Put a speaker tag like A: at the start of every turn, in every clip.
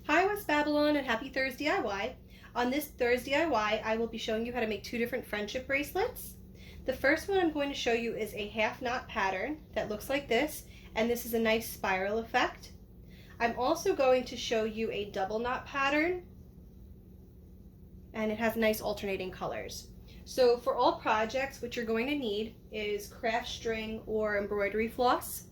A: Hi West Babylon and happy ThursD.I.Y. On this ThursD.I.Y, I will be showing you how to make two different friendship bracelets. The first one I'm going to show you is a half knot pattern that looks like this, and this is a nice spiral effect. I'm also going to show you a double knot pattern, and it has nice alternating colors. So for all projects, what you're going to need is craft string or embroidery floss.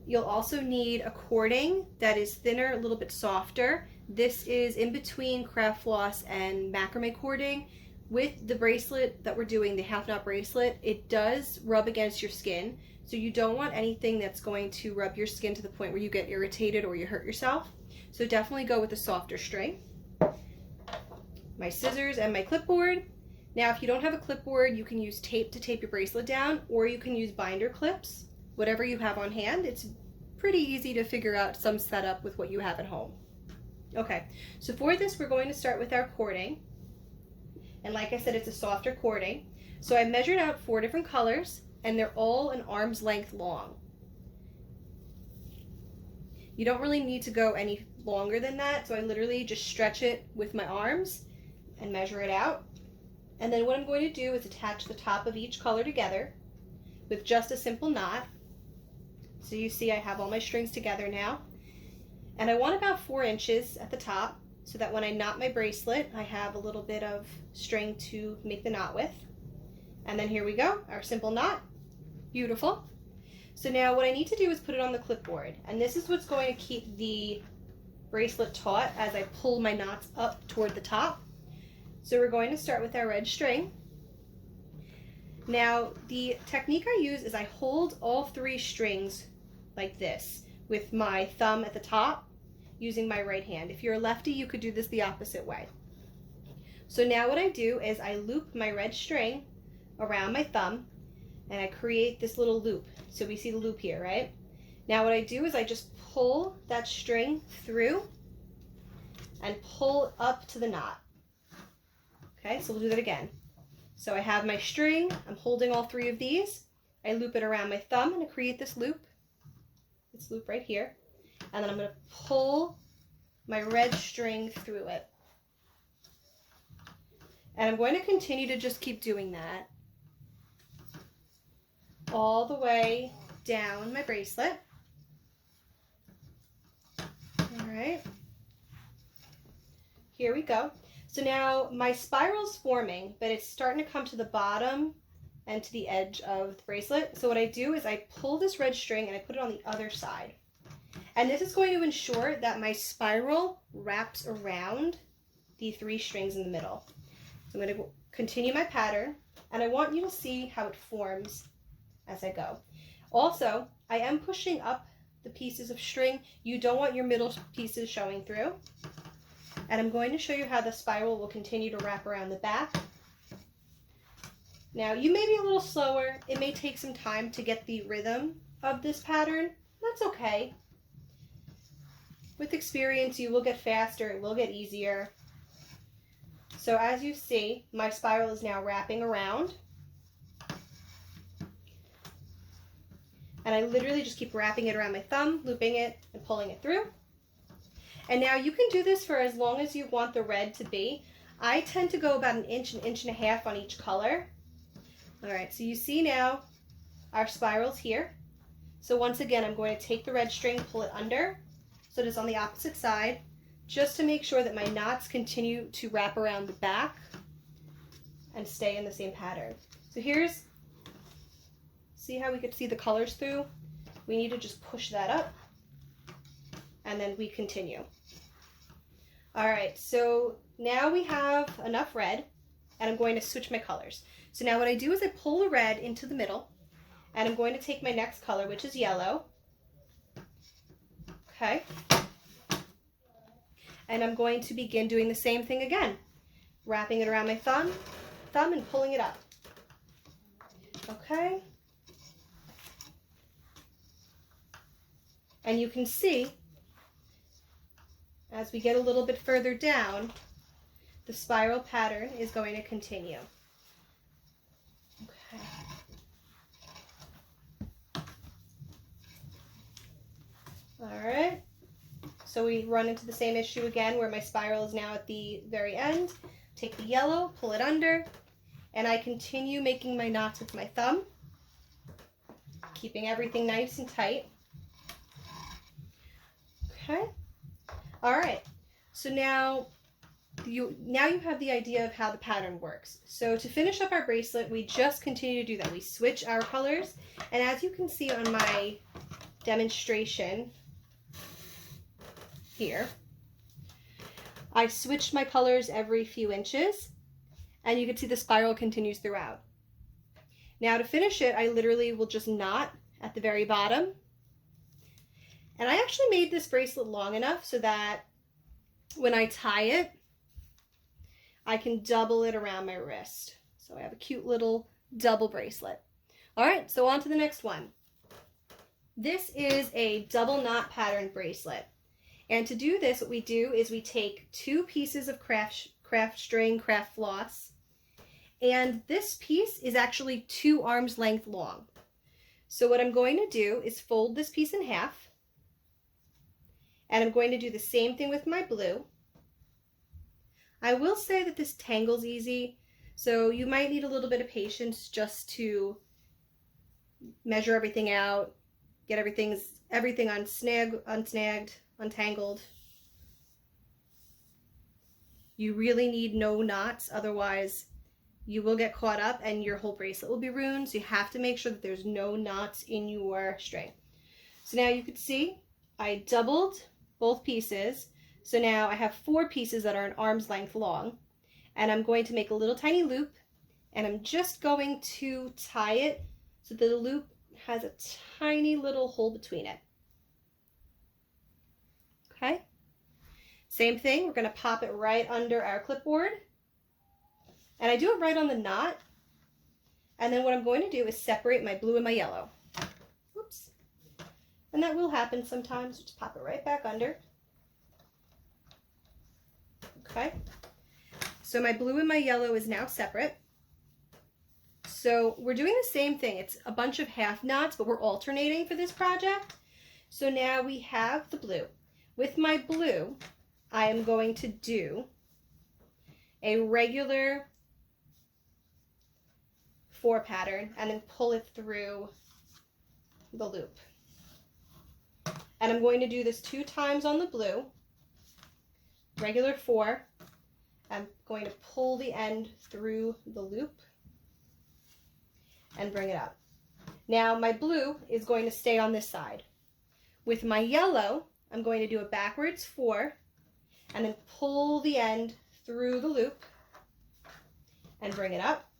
A: You'll also need a cording that is thinner, a little bit softer. This is in between craft floss and macrame cording. With the bracelet that we're doing, the half knot bracelet, it does rub against your skin. So you don't want anything that's going to rub your skin to the point where you get irritated or you hurt yourself. So definitely go with a softer string. My scissors and my clipboard. Now if you don't have a clipboard, you can use tape to tape your bracelet down, or you can use binder clips. Whatever you have on hand. It's pretty easy to figure out some setup with what you have at home. Okay, so for this we're going to start with our cording. And like I said, it's a softer cording. So I measured out 4 different colors, and they're all an arm's length long. You don't really need to go any longer than that, so I literally just stretch it with my arms and measure it out. And then what I'm going to do is attach the top of each color together with just a simple knot. So you see I have all my strings together now. And I want about 4 inches at the top so that when I knot my bracelet, I have a little bit of string to make the knot with. And then here we go, our simple knot. Beautiful. So now what I need to do is put it on the clipboard. And this is what's going to keep the bracelet taut as I pull my knots up toward the top. So we're going to start with our red string. Now, the technique I use is I hold all 3 strings like this with my thumb at the top using my right hand. If you're a lefty, you could do this the opposite way. So now what I do is I loop my red string around my thumb and I create this little loop. So we see the loop here, right? Now what I do is I just pull that string through and pull up to the knot. Okay, so we'll do that again. So I have my string, I'm holding all 3 of these, I loop it around my thumb and I create this loop right here, and then I'm going to pull my red string through it. And I'm going to continue to just keep doing that all the way down my bracelet. All right, here we go. So now my spiral's forming, but it's starting to come to the bottom and to the edge of the bracelet. So what I do is I pull this red string and I put it on the other side. And this is going to ensure that my spiral wraps around the 3 strings in the middle. So I'm going to continue my pattern, and I want you to see how it forms as I go. Also, I am pushing up the pieces of string. You don't want your middle pieces showing through. And I'm going to show you how the spiral will continue to wrap around the back. Now, you may be a little slower. It may take some time to get the rhythm of this pattern. That's okay. With experience, you will get faster. It will get easier. So as you see, my spiral is now wrapping around. And I literally just keep wrapping it around my thumb, looping it, and pulling it through. And now you can do this for as long as you want the red to be. I tend to go about an inch and a half on each color. All right, so you see now our spiral's here. So once again, I'm going to take the red string, pull it under, so it is on the opposite side, just to make sure that my knots continue to wrap around the back and stay in the same pattern. So here's, see how we could see the colors through? We need to just push that up, and then we continue. All right, so now we have enough red, and I'm going to switch my colors. So now what I do is I pull the red into the middle, and I'm going to take my next color, which is yellow. Okay. And I'm going to begin doing the same thing again, wrapping it around my thumb and pulling it up. Okay. And you can see, as we get a little bit further down, the spiral pattern is going to continue. Okay. All right. So we run into the same issue again where my spiral is now at the very end. Take the yellow, pull it under, and I continue making my knots with my thumb, keeping everything nice and tight. Okay. All right. So now you have the idea of how the pattern works. So to finish up our bracelet, we just continue to do that. We switch our colors, and as you can see on my demonstration here, I switched my colors every few inches, and you can see the spiral continues throughout. Now to finish it, I literally will just knot at the very bottom. And I actually made this bracelet long enough so that when I tie it, I can double it around my wrist. So I have a cute little double bracelet. All right, so on to the next one. This is a double knot pattern bracelet. And to do this, what we do is we take 2 pieces of craft string, craft floss, and this piece is actually 2 arms length long. So what I'm going to do is fold this piece in half, and I'm going to do the same thing with my blue. I will say that this tangles easy, so you might need a little bit of patience just to measure everything out, get everything unsnagged, untangled. You really need no knots, otherwise you will get caught up and your whole bracelet will be ruined. So you have to make sure that there's no knots in your string. So now you can see I doubled both pieces. So now I have 4 pieces that are an arm's length long, and I'm going to make a little tiny loop, and I'm just going to tie it so that the loop has a tiny little hole between it. Okay, same thing, we're going to pop it right under our clipboard, and I do it right on the knot, and then what I'm going to do is separate my blue and my yellow. Oops, and that will happen sometimes. Just pop it right back under. Okay, so my blue and my yellow is now separate. So we're doing the same thing. It's a bunch of half knots, but we're alternating for this project. So now we have the blue. With my blue, I am going to do a regular 4 pattern and then pull it through the loop. And I'm going to do this 2 times on the blue, regular 4. I'm going to pull the end through the loop and bring it up. Now my blue is going to stay on this side. With my yellow, I'm going to do a backwards 4 and then pull the end through the loop and bring it up.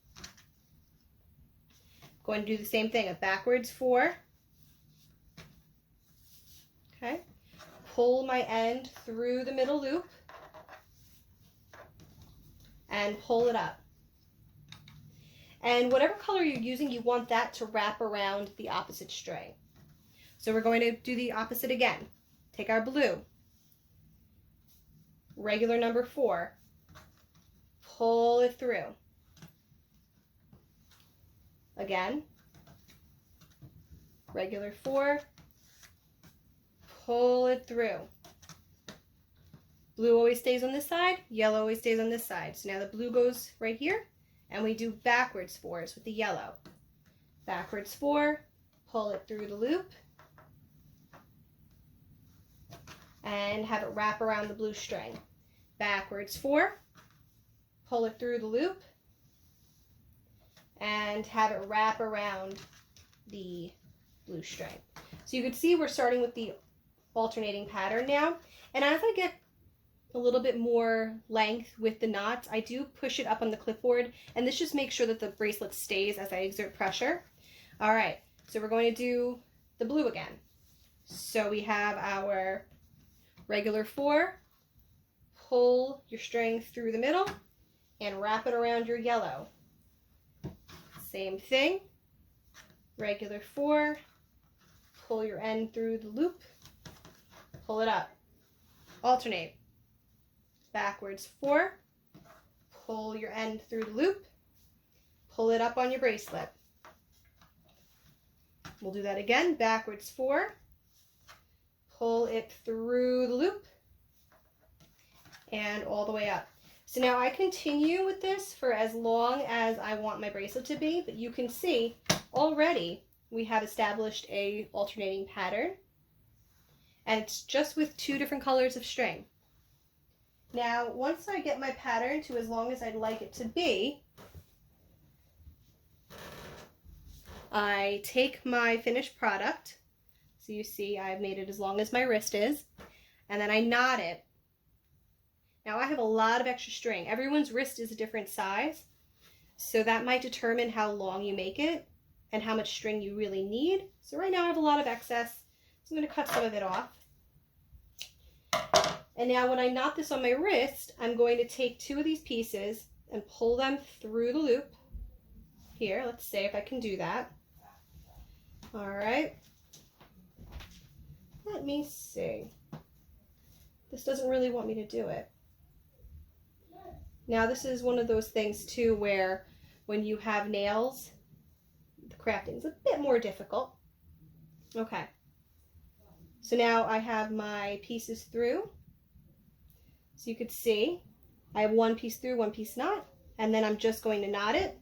A: Going to do the same thing, a backwards 4. Okay, pull my end through the middle loop and pull it up. And whatever color you're using, you want that to wrap around the opposite string. So we're going to do the opposite again. Take our blue, regular number 4, pull it through. Again, regular 4, pull it through. Blue always stays on this side, yellow always stays on this side. So now the blue goes right here, and we do backwards 4s with the yellow. Backwards 4, pull it through the loop, and have it wrap around the blue string. Backwards 4, pull it through the loop, and have it wrap around the blue string. So you can see we're starting with the alternating pattern now, and as I get a little bit more length with the knots, I do push it up on the clipboard, and this just makes sure that the bracelet stays as I exert pressure. All right, so we're going to do the blue again. So we have our regular 4, pull your string through the middle and wrap it around your yellow. Same thing, regular 4, pull your end through the loop, pull it up, alternate. Backwards 4, pull your end through the loop, pull it up on your bracelet. We'll do that again, backwards 4, pull it through the loop and all the way up. So now I continue with this for as long as I want my bracelet to be, but you can see already we have established a alternating pattern, and it's just with 2 different colors of string. Now, once I get my pattern to as long as I'd like it to be, I take my finished product, so you see I've made it as long as my wrist is, and then I knot it. Now I have a lot of extra string. Everyone's wrist is a different size, so that might determine how long you make it and how much string you really need. So right now I have a lot of excess, so I'm going to cut some of it off. And now when I knot this on my wrist, I'm going to take 2 of these pieces and pull them through the loop. Here, let's see if I can do that. All right. Let me see. This doesn't really want me to do it. Now this is one of those things too where when you have nails, the crafting is a bit more difficult. Okay. So now I have my pieces through. So you could see I have 1 piece through, 1 piece not, and then I'm just going to knot it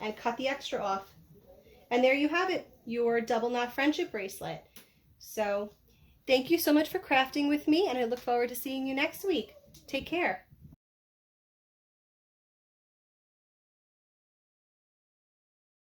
A: and cut the extra off. And there you have it, your double knot friendship bracelet. So thank you so much for crafting with me, and I look forward to seeing you next week. Take care.